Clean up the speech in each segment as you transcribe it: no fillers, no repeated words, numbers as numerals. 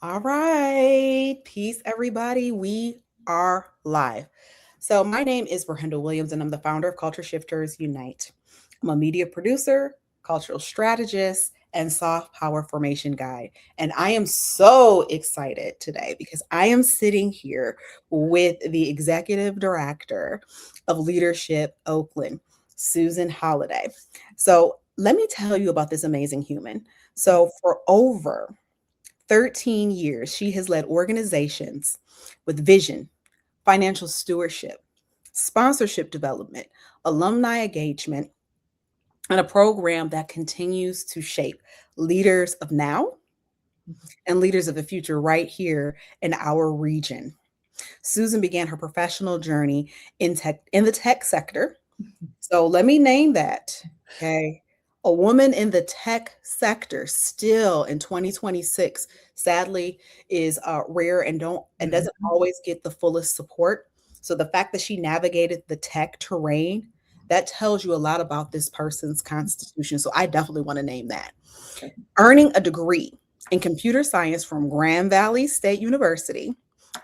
All right. Peace, everybody. We are live. So, my name is Brenda Williams, and I'm the founder of Culture Shifters Unite. I'm a media producer, cultural strategist, and soft power formation guide. And I am so excited today because I am sitting here with the executive director of Leadership Oakland, Susan Hollady. So, let me tell you about this amazing human. So, for over 13 years, she has led organizations with vision, financial stewardship, sponsorship development, alumni engagement, and a program that continues to shape leaders of now and leaders of the future right here in our region. Susan began her professional journey in the tech sector. So let me name that. Okay. A woman in the tech sector still in 2026, sadly, is rare and doesn't always get the fullest support. So the fact that she navigated the tech terrain, that tells you a lot about this person's constitution. So I definitely want to name that. Earning a degree in computer science from Grand Valley State University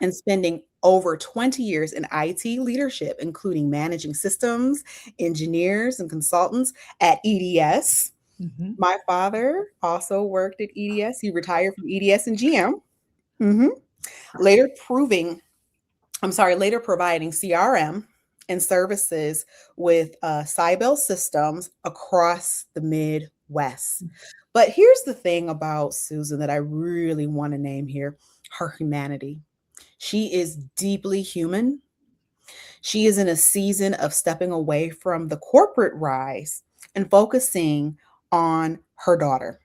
and spending over 20 years in IT leadership, including managing systems, engineers, and consultants at EDS. My father also worked at EDS. He retired from EDS and GM. Mhm. Later later providing CRM and services with Cybel systems across the Midwest. But here's the thing about Susan that I really want to name here, her humanity. She is deeply human. She is in a season of stepping away from the corporate rise and focusing on her daughter.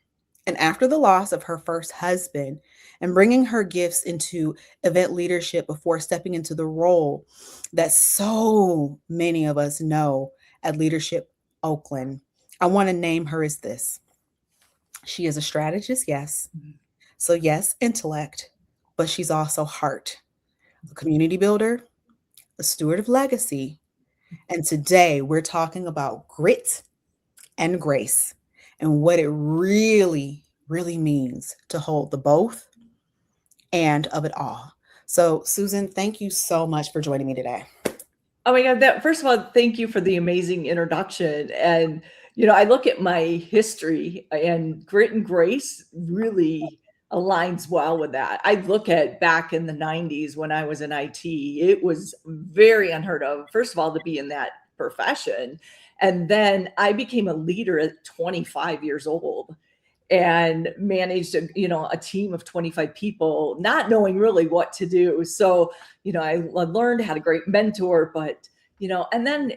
And after the loss of her first husband and bringing her gifts into event leadership before stepping into the role that so many of us know at Leadership Oakland, I want to name her as this. She is a strategist, yes. So, yes, intellect, but she's also heart, a community builder, a steward of legacy. And today we're talking about grit and grace and what it really means to hold the both and of it all. So, Susan, thank you so much for joining me today. Oh my God, that first of all, thank you for the amazing introduction. And I look at my history and grit and grace really aligns well with that. I look at back in the 90s when I was in IT, it was very unheard of, first of all, to be in that profession. And then I became a leader at 25 years old and managed a team of 25 people, not knowing really what to do. So I learned, had a great mentor, but and then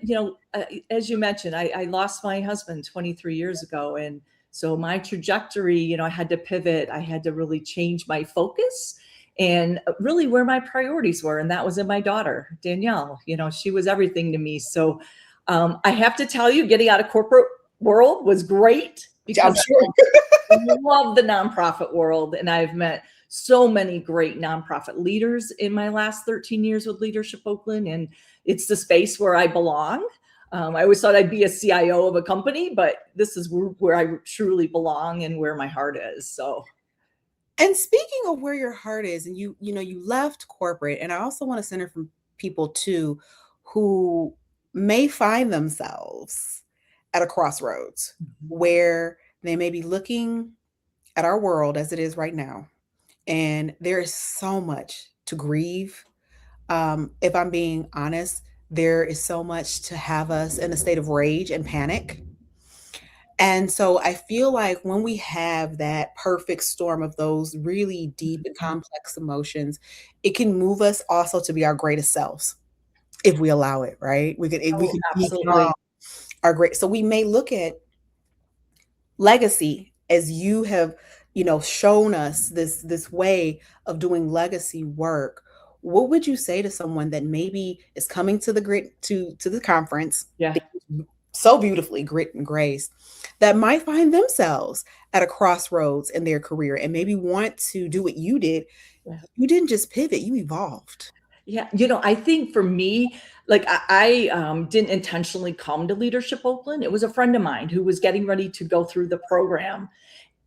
as you mentioned, I lost my husband 23 years ago, and so my trajectory, I had to pivot. I had to really change my focus and really where my priorities were, and that was in my daughter Danielle. She was everything to me. So I have to tell you, getting out of corporate world was great because I'm sure. I love the nonprofit world, and I've met so many great nonprofit leaders in my last 13 years with Leadership Oakland, and it's the space where I belong. I always thought I'd be a CIO of a company, but this is where I truly belong and where my heart is. So, and speaking of where your heart is, and you left corporate, and I also want to center from people too who may find themselves at a crossroads where they may be looking at our world as it is right now. And there is so much to grieve. If I'm being honest, there is so much to have us in a state of rage and panic. And so I feel like when we have that perfect storm of those really deep and complex emotions, it can move us also to be our greatest selves if we allow it, right? We can absolutely. our great. So we may look at legacy as you have shown us this way of doing legacy work. What would you say to someone that maybe is coming to the conference, Yeah. so beautifully grit and grace, that might find themselves at a crossroads in their career and maybe want to do what you did? Yeah. You didn't just pivot, you evolved. Yeah, I think for me, like I didn't intentionally come to Leadership Oakland. It was a friend of mine who was getting ready to go through the program.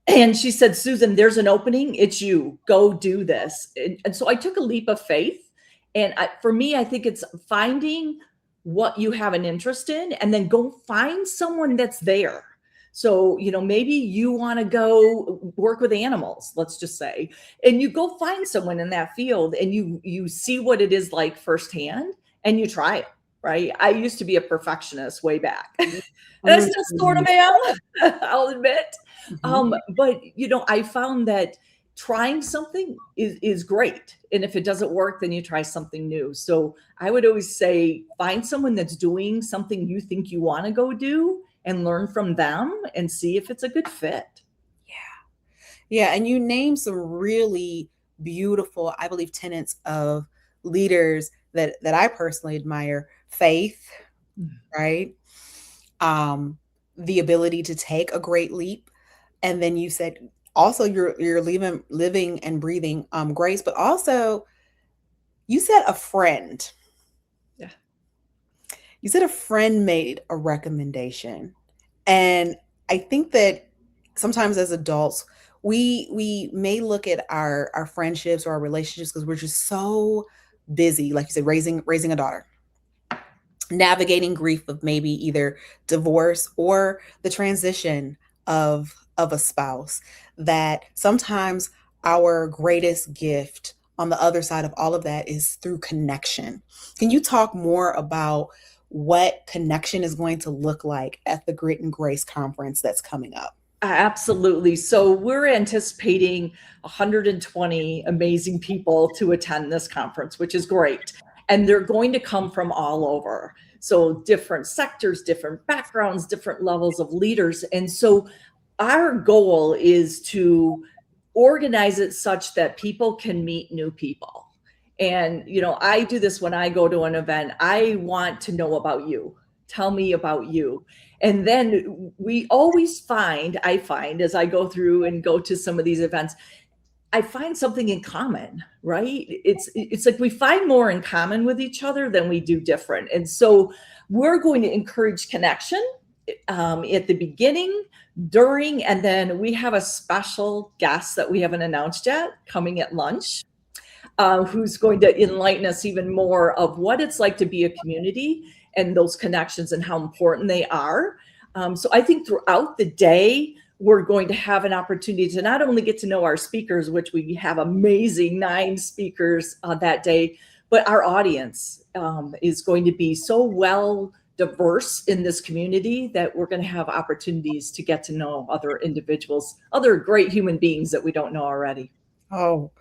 And she said, Susan, there's an opening. It's you. Go do this. And so I took a leap of faith. And for me, I think it's finding what you have an interest in and then go find someone that's there. So, maybe you want to go work with animals, let's just say, and you go find someone in that field and you see what it is like firsthand and you try it, right? I used to be a perfectionist way back. And I still sort of am, I'll admit. But I found that trying something is great. And if it doesn't work, then you try something new. So I would always say, find someone that's doing something you think you want to go do and learn from them and see if it's a good fit. Yeah. And you named some really beautiful, I believe, tenets of leaders that I personally admire. Faith, right? The ability to take a great leap. And then you said also you're living and breathing grace, but also you said a friend. Yeah. You said a friend made a recommendation. And I think that sometimes as adults, we may look at our friendships or our relationships because we're just so busy, like you said, raising a daughter, navigating grief of maybe either divorce or the transition of a spouse, that sometimes our greatest gift on the other side of all of that is through connection. Can you talk more about what connection is going to look like at the Grit and Grace conference that's coming up? Absolutely. So we're anticipating 120 amazing people to attend this conference, which is great. And they're going to come from all over. So different sectors, different backgrounds, different levels of leaders. And so our goal is to organize it such that people can meet new people. And, I do this when I go to an event. I want to know about you. Tell me about you. And then I find as I go through and go to some of these events, I find something in common, right? It's like we find more in common with each other than we do different. And so we're going to encourage connection at the beginning, during, and then we have a special guest that we haven't announced yet coming at lunch, who's going to enlighten us even more of what it's like to be a community and those connections and how important they are. So I think throughout the day, we're going to have an opportunity to not only get to know our speakers, which we have amazing 9 speakers that day, but our audience is going to be so well diverse in this community that we're going to have opportunities to get to know other individuals, other great human beings that we don't know already. Oh,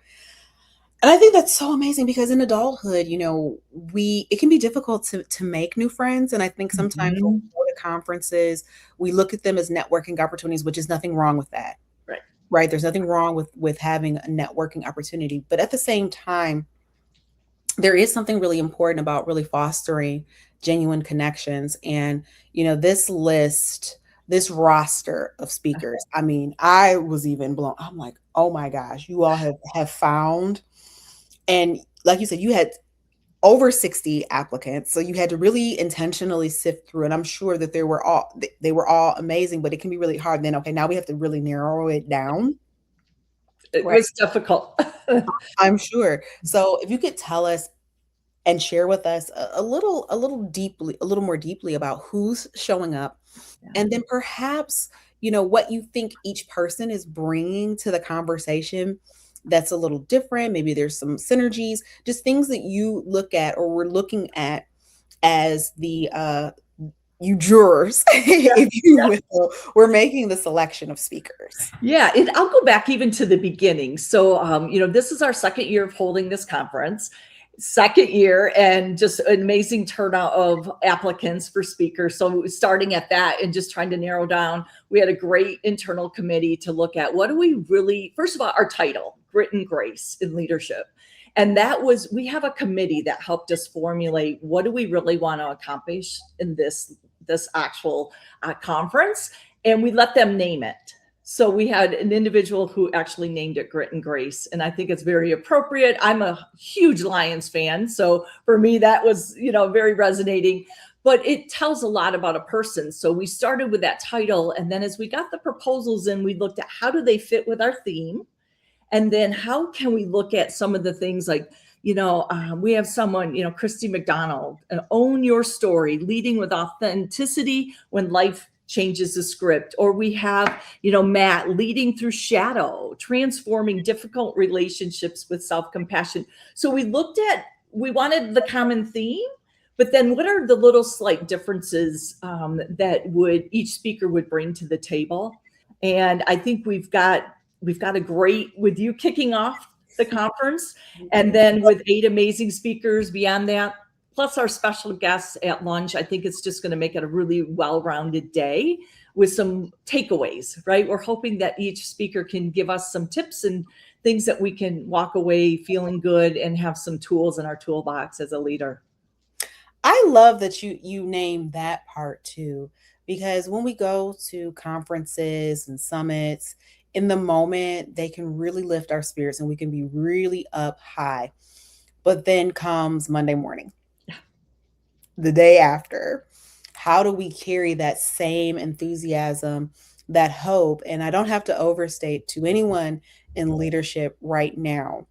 and I think that's so amazing because in adulthood, it can be difficult to make new friends. And I think sometimes when we go to conferences, we look at them as networking opportunities, which is nothing wrong with that. Right. Right. There's nothing wrong with having a networking opportunity. But at the same time, there is something really important about really fostering genuine connections. And, this roster of speakers, I mean, I was even blown. I'm like, oh my gosh, you all have found. And like you said, you had over 60 applicants. So you had to really intentionally sift through. And I'm sure that they were all amazing, but it can be really hard. Then, okay, now we have to really narrow it down. It was difficult. I'm sure. So if you could tell us and share with us a little more deeply about who's showing up, and then perhaps, what you think each person is bringing to the conversation that's a little different. Maybe there's some synergies, just things that you look at or we're looking at as the you jurors, if you will, we're making the selection of speakers. Yeah, I'll go back even to the beginning. So, this is our second year of holding this conference. Second year, and just an amazing turnout of applicants for speakers. So starting at that and just trying to narrow down, we had a great internal committee to look at what do we really, first of all, our title, Grit and Grace in Leadership. And we have a committee that helped us formulate what do we really want to accomplish in this actual conference. And we let them name it. So we had an individual who actually named it Grit and Grace, and I think it's very appropriate. I'm a huge Lions fan, so for me that was, very resonating. But it tells a lot about a person. So we started with that title, and then as we got the proposals in, we looked at how do they fit with our theme, and then how can we look at some of the things like, we have someone, Christy McDonald, own your story, leading with authenticity when life changes the script. Or we have, Matt, leading through shadow, transforming difficult relationships with self-compassion. So we wanted the common theme, but then what are the little slight differences that each speaker would bring to the table? And I think we've got a great, with you kicking off the conference, and then with 8 amazing speakers beyond that, plus our special guests at lunch. I think it's just going to make it a really well-rounded day with some takeaways, right? We're hoping that each speaker can give us some tips and things that we can walk away feeling good and have some tools in our toolbox as a leader. I love that you name that part too, because when we go to conferences and summits, in the moment, they can really lift our spirits and we can be really up high. But then comes Monday morning, the day after. How do we carry that same enthusiasm, that hope? And I don't have to overstate to anyone in leadership right now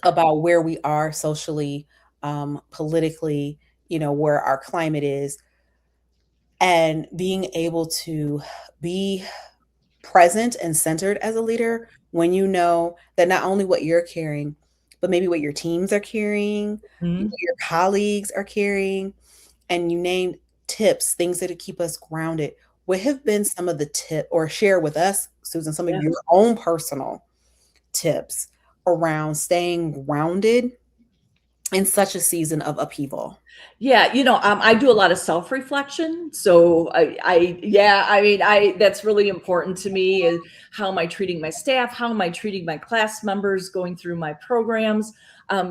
about where we are socially, politically, where our climate is, and being able to be present and centered as a leader when you know that not only what you're carrying, but maybe what your teams are carrying, Mm-hmm. what your colleagues are carrying, and you name tips, things that keep us grounded. What have been some of the tip, or share with us, Susan, some of Yeah. your own personal tips around staying grounded in such a season of upheaval? Yeah, I do a lot of self-reflection. So yeah, I mean, that's really important to me is how am I treating my staff? How am I treating my class members going through my programs?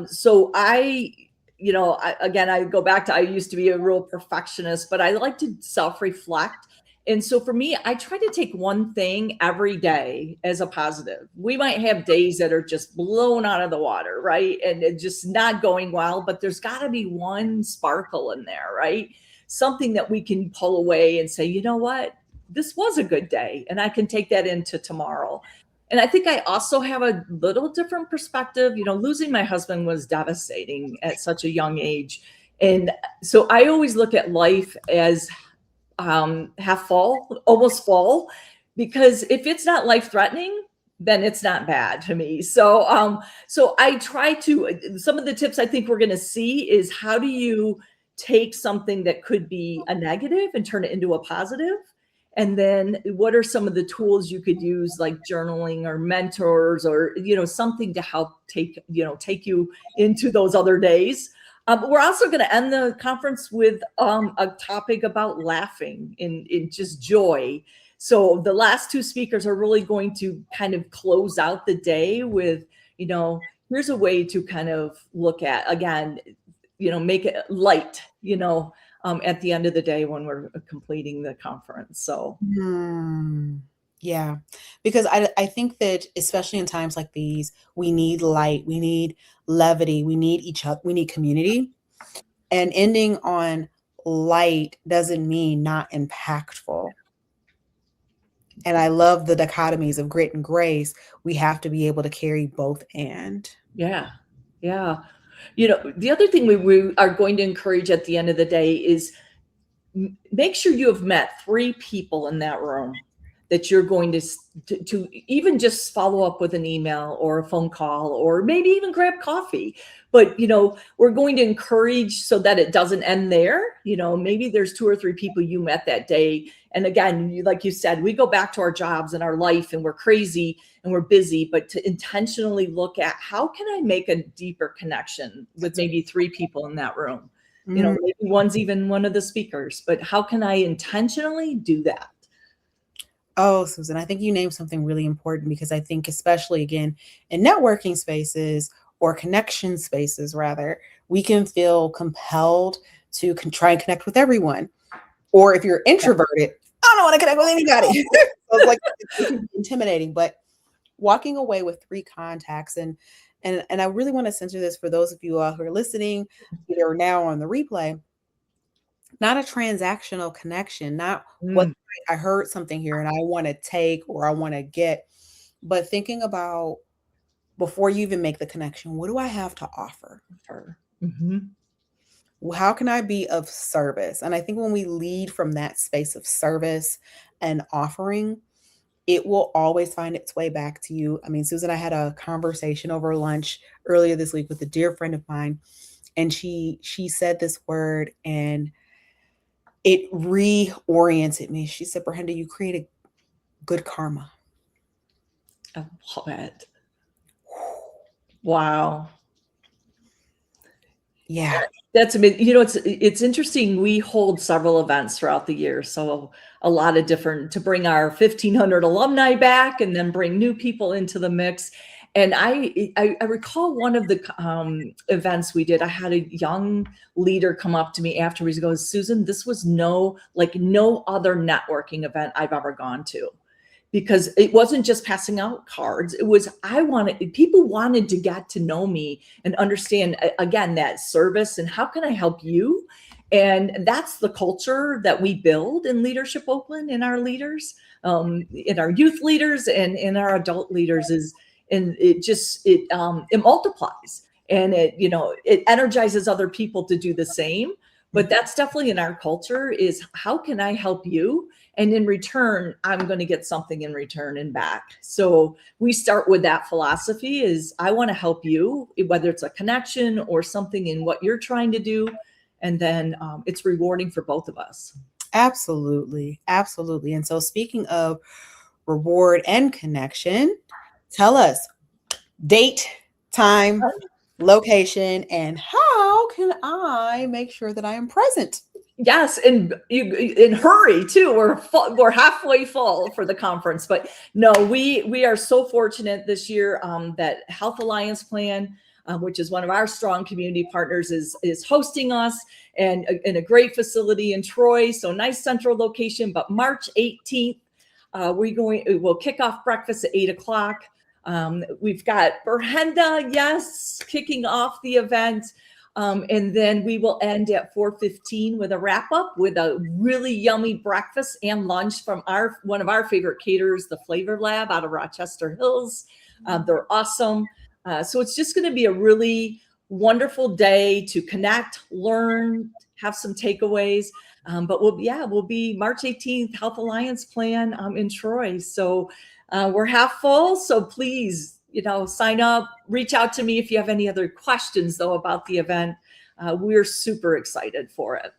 So again, I go back to, I used to be a real perfectionist, but I like to self-reflect. And so for me, I try to take one thing every day as a positive. We might have days that are just blown out of the water, right? And it's just not going well, but there's got to be one sparkle in there, right? Something that we can pull away and say, you know what? This was a good day, and I can take that into tomorrow. And I think I also have a little different perspective. Losing my husband was devastating at such a young age. And so I always look at life as half full, almost full, because if it's not life threatening, then it's not bad to me. So I try to, some of the tips I think we're going to see is how do you take something that could be a negative and turn it into a positive? And then what are some of the tools you could use, like journaling or mentors, or, something to help take you into those other days. We're also going to end the conference with a topic about laughing in just joy. So the last 2 speakers are really going to kind of close out the day with, here's a way to kind of look at, again, make it light, at the end of the day when we're completing the conference. So. Yeah, because I think that especially in times like these, we need light, we need levity, we need each other, we need community. And ending on light doesn't mean not impactful. And I love the dichotomies of grit and grace. We have to be able to carry both and. Yeah. Yeah. The other thing we are going to encourage at the end of the day is make sure you have met 3 people in that room that you're going to even just follow up with an email or a phone call, or maybe even grab coffee. But we're going to encourage so that it doesn't end there. Maybe there's 2 or 3 people you met that day, and again, like you said, we go back to our jobs and our life and we're crazy and we're busy, but to intentionally look at how can I make a deeper connection with maybe 3 people in that room. Maybe one's even one of the speakers, but how can I intentionally do that? Oh, Susan, I think you named something really important, because I think especially again in networking spaces, or connection spaces rather, we can feel compelled to try and connect with everyone. Or if you're introverted, I don't want to connect with anybody. was like, it can be intimidating, but walking away with 3 contacts and I really want to censor this for those of you who are listening, either now or on the replay, not a transactional connection, not what Mm, I heard something here and I want to take or I want to get, but thinking about before you even make the connection, what do I have to offer? mhm, How can I be of service? And I think when we lead from that space of service and offering, it will always find its way back to you. I mean, Susan, I had a conversation over lunch earlier this week with a dear friend of mine, and she said this word and it reoriented me. She said, Brenda, you created good karma. I love it. Wow. Yeah. That's amazing. It's interesting. We hold several events throughout the year, so a lot of different to bring our 1,500 alumni back, and then bring new people into the mix. And I recall one of the events we did. I had a young leader come up to me afterwards. He goes, "Susan, this was no other networking event I've ever gone to." Because it wasn't just passing out cards. It was, people wanted to get to know me and understand, again, that service and how can I help you? And that's the culture that we build in Leadership Oakland, in our leaders, in our youth leaders and in our adult leaders and it multiplies and it energizes other people to do the same. But that's definitely in our culture, is how can I help you? And in return, I'm going to get something in return and back. So we start with that philosophy, is I want to help you, whether it's a connection or something in what you're trying to do. And then it's rewarding for both of us. Absolutely. Absolutely. And so speaking of reward and connection, tell us date, time, location, and how can I make sure that I am present? Yes, and in hurry too. We're halfway full for the conference, but no, we are so fortunate this year that Health Alliance Plan, which is one of our strong community partners, is hosting us and in a great facility in Troy. So nice central location. But March 18th, we'll kick off breakfast at 8:00. We've got Berhenda, yes, kicking off the event. And then we will end at 4:15 with a wrap up with a really yummy breakfast and lunch from one of our favorite caterers, the Flavor Lab out of Rochester Hills. They're awesome. So it's just going to be a really wonderful day to connect, learn, have some takeaways. But we'll be March 18th, Health Alliance Plan in Troy. So we're half full. So please, sign up, reach out to me if you have any other questions though about the event. We're super excited for it.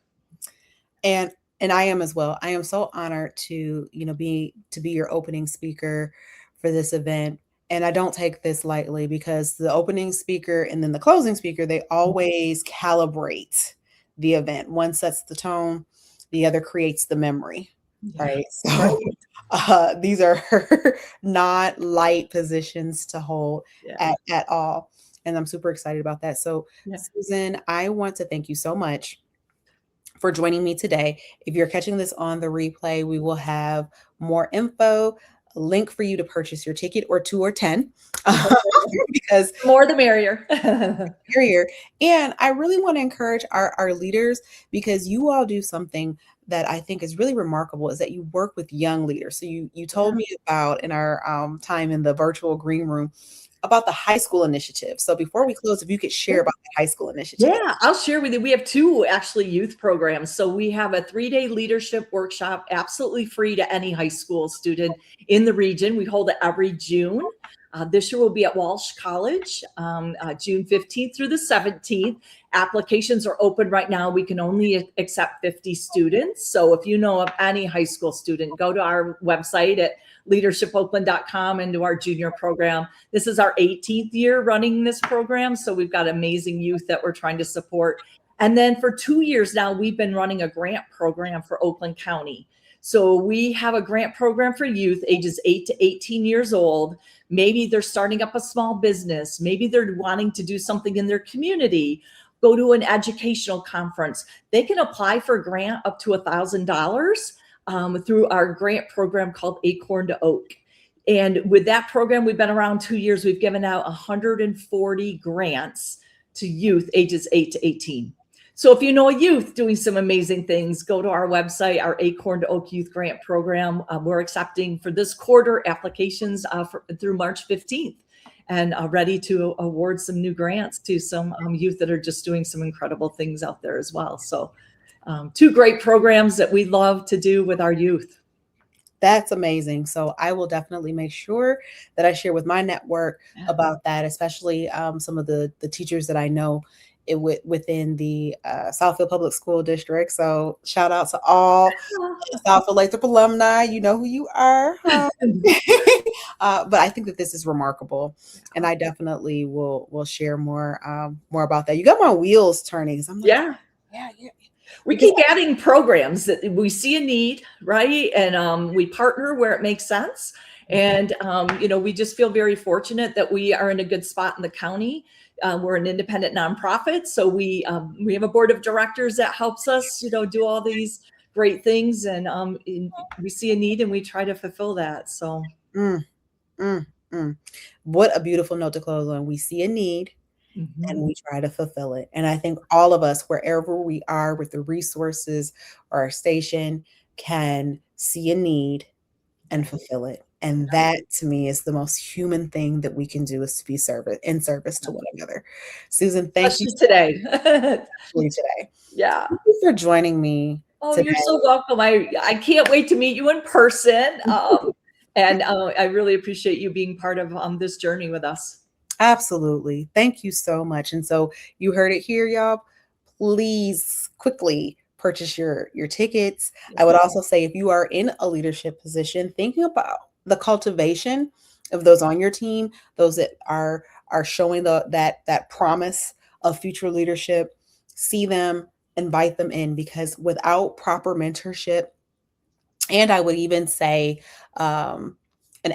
And I am as well. I am so honored to, be your opening speaker for this event. And I don't take this lightly, because the opening speaker and then the closing speaker, they always calibrate the event. One sets the tone, the other creates the memory. Yeah. Right. So these are not light positions to hold at all. And I'm super excited about that. So, Susan, I want to thank you so much for joining me today. If you're catching this on the replay, we will have more info, a link for you to purchase your ticket, or 2 or 10, because more the merrier. And I really want to encourage our leaders, because you all do something that I think is really remarkable, is that you work with young leaders. So you told me about, in our time in the virtual green room, about the high school initiative. So before we close, if you could share about the high school initiative. Yeah, I'll share with you. We have 2 actually youth programs. So we have a 3-day leadership workshop, absolutely free to any high school student in the region. We hold it every June. This year we'll be at Walsh College, June 15th through the 17th. Applications are open right now. We can only accept 50 students. So if you know of any high school student, go to our website at leadershipoakland.com and to our junior program. This is our 18th year running this program. So we've got amazing youth that we're trying to support. And then for 2 years now, we've been running a grant program for Oakland County. So we have a grant program for youth ages 8 to 18 years old. Maybe they're starting up a small business. Maybe they're wanting to do something in their community, go to an educational conference. They can apply for a grant up to $1,000. through our grant program called Acorn to Oak. And with that program, we've been around 2 years. We've given out 140 grants to youth ages 8 to 18. So if you know a youth doing some amazing things, go to our website, our Acorn to Oak Youth Grant Program. We're accepting for this quarter applications through March 15th, and ready to award some new grants to some youth that are just doing some incredible things out there as well. So 2 great programs that we love to do with our youth. That's amazing. So I will definitely make sure that I share with my network about that, especially some of the teachers that I know within the Southfield Public School District. So shout out to all Southfield Lathrop alumni. You know who you are. But I think that this is remarkable, and I definitely will share more about that. You got my wheels turning. So I'm like, yeah. We keep adding programs that we see a need, right? And we partner where it makes sense. And, we just feel very fortunate that we are in a good spot in the county. We're an independent nonprofit. So we have a board of directors that helps us, do all these great things. And we see a need and we try to fulfill that. So. What a beautiful note to close on. We see a need. And we try to fulfill it. And I think all of us, wherever we are with the resources or our station, can see a need and fulfill it. And that, to me, is the most human thing that we can do, is to be in service to one another. Susan, thank you today. Today. Yeah. Thank you for joining me. Oh, today. You're so welcome. I can't wait to meet you in person. And I really appreciate you being part of this journey with us. Absolutely. Thank you so much. And so you heard it here, y'all. Please quickly purchase your tickets. I would also say, if you are in a leadership position, thinking about the cultivation of those on your team, those that are showing that promise of future leadership, see them, invite them in, because without proper mentorship, and I would even say an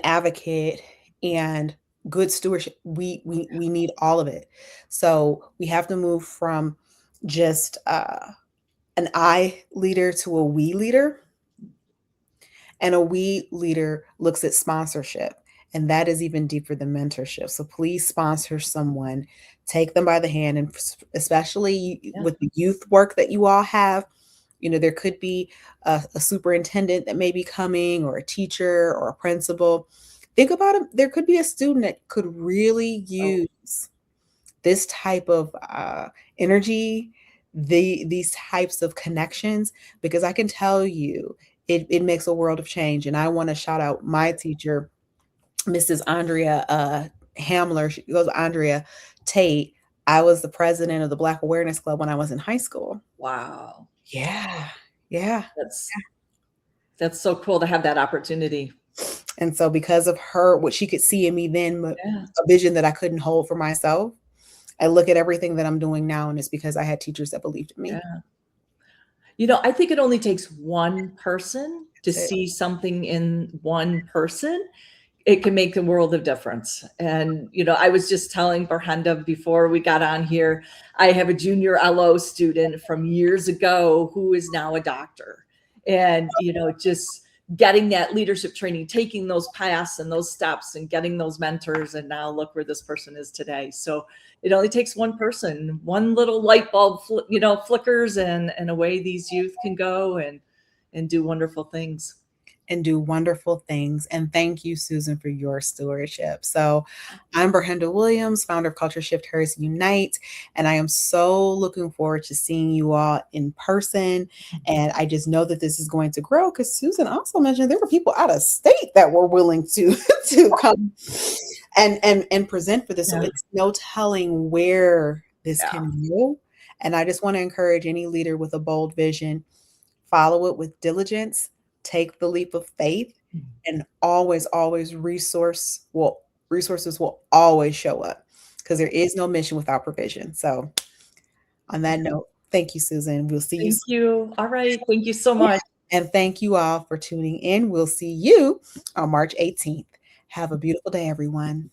advocate and good stewardship, we need all of it. So we have to move from just an I leader to a we leader. And a we leader looks at sponsorship, and that is even deeper than mentorship. So please sponsor someone, take them by the hand, and especially with the youth work that you all have, there could be a superintendent that may be coming, or a teacher, or a principal. Think about it. There could be a student that could really use this type of energy, these types of connections, because I can tell you it makes a world of change. And I want to shout out my teacher, Mrs. Andrea Hamler. She goes, Andrea Tate. I was the president of the Black Awareness Club when I was in high school. Wow. Yeah. That's so cool to have that opportunity. And so because of her, what she could see in me then, a vision that I couldn't hold for myself, I look at everything that I'm doing now, and it's because I had teachers that believed in me. Yeah. I think it only takes one person to see something in one person. It can make a world of difference. And, I was just telling Brenda before we got on here, I have a junior LO student from years ago who is now a doctor. And, just getting that leadership training, taking those paths and those steps and getting those mentors. And now look where this person is today. So it only takes one person, one little light bulb, flickers, and away these youth can go and do wonderful things. And thank you, Susan, for your stewardship. So I'm Brenda Williams, founder of Culture Shifters Unite, and I am so looking forward to seeing you all in person. And I just know that this is going to grow, because Susan also mentioned there were people out of state that were willing to come and present for this. So it's no telling where this can go. And I just want to encourage any leader with a bold vision, follow it with diligence. Take the leap of faith, and always resources will always show up, because there is no mission without provision. So on that note, thank you, Susan. We'll see you. Thank you. All right. Thank you so much. And thank you all for tuning in. We'll see you on March 18th. Have a beautiful day, everyone.